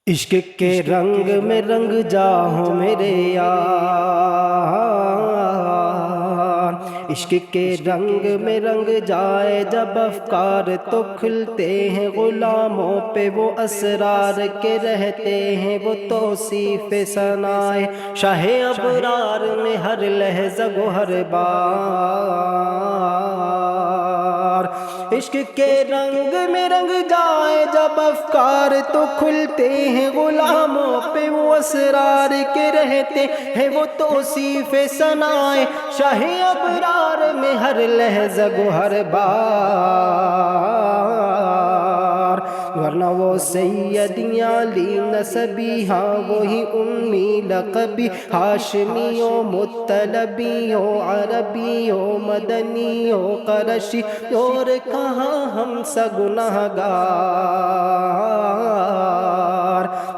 عشق کے رنگ میں رنگ جاؤ میرے یار، عشق کے رنگ میں رنگ جائے جب افکار تو کھلتے ہیں غلاموں پہ وہ اسرار کے رہتے ہیں وہ توصیف ثنائے شاہ ابرار میں ہر لحظہ گو ہر بار۔ عشق کے رنگ میں رنگ جائے جب افکار تو کھلتے ہیں غلاموں پہ وہ اسرار کے رہتے ہیں وہ توصیف ثنائے شاہ ابرار میں ہر لحظہ گو ہر بار۔ ورنہ وہ سیدی علی نسبی ہاں وہی امی لقبی ہاشمی و مطلبی و عربی و مدنی و قرشی اور کہاں ہم سا گناہگار۔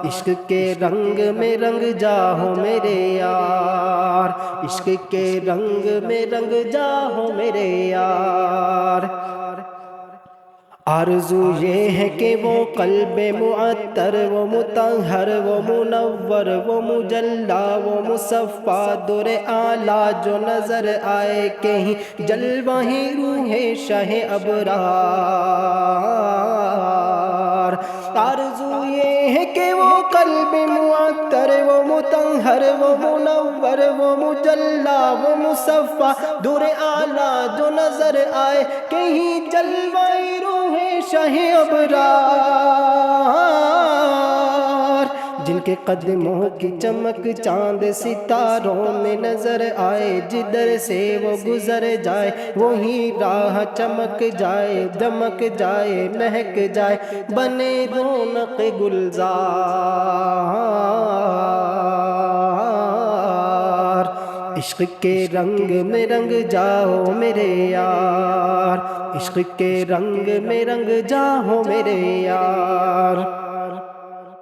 عشق کے رنگ میں رنگ جاؤ میرے یار، عشق کے رنگ میں رنگ جاؤ میرے یار۔ آرزو یہ ہے کہ وہ قلب معطر وہ مطہر وہ منور وہ مجلا وہ مصفا در اعلیٰ جو نظر آئے کہیں جلوہ روح شاہ ابرار۔ آرزو یہ ہے کہ وہ قلب معطر وہ مطہر وہ منور وہ مجلا وہ مصفا در اعلیٰ جو نظر آئے کہیں جلوہ روح شاہ ابرار۔ جن کے قدموں کی چمک چاند ستاروں میں نظر آئے جدھر سے وہ گزر جائے وہی راہ چمک جائے دمک جائے مہک جائے بنے رونق گلزار۔ عشق کے رنگ میں رنگ جاؤ میرے یار، عشق کے رنگ میں رنگ جاؤ میرے یار۔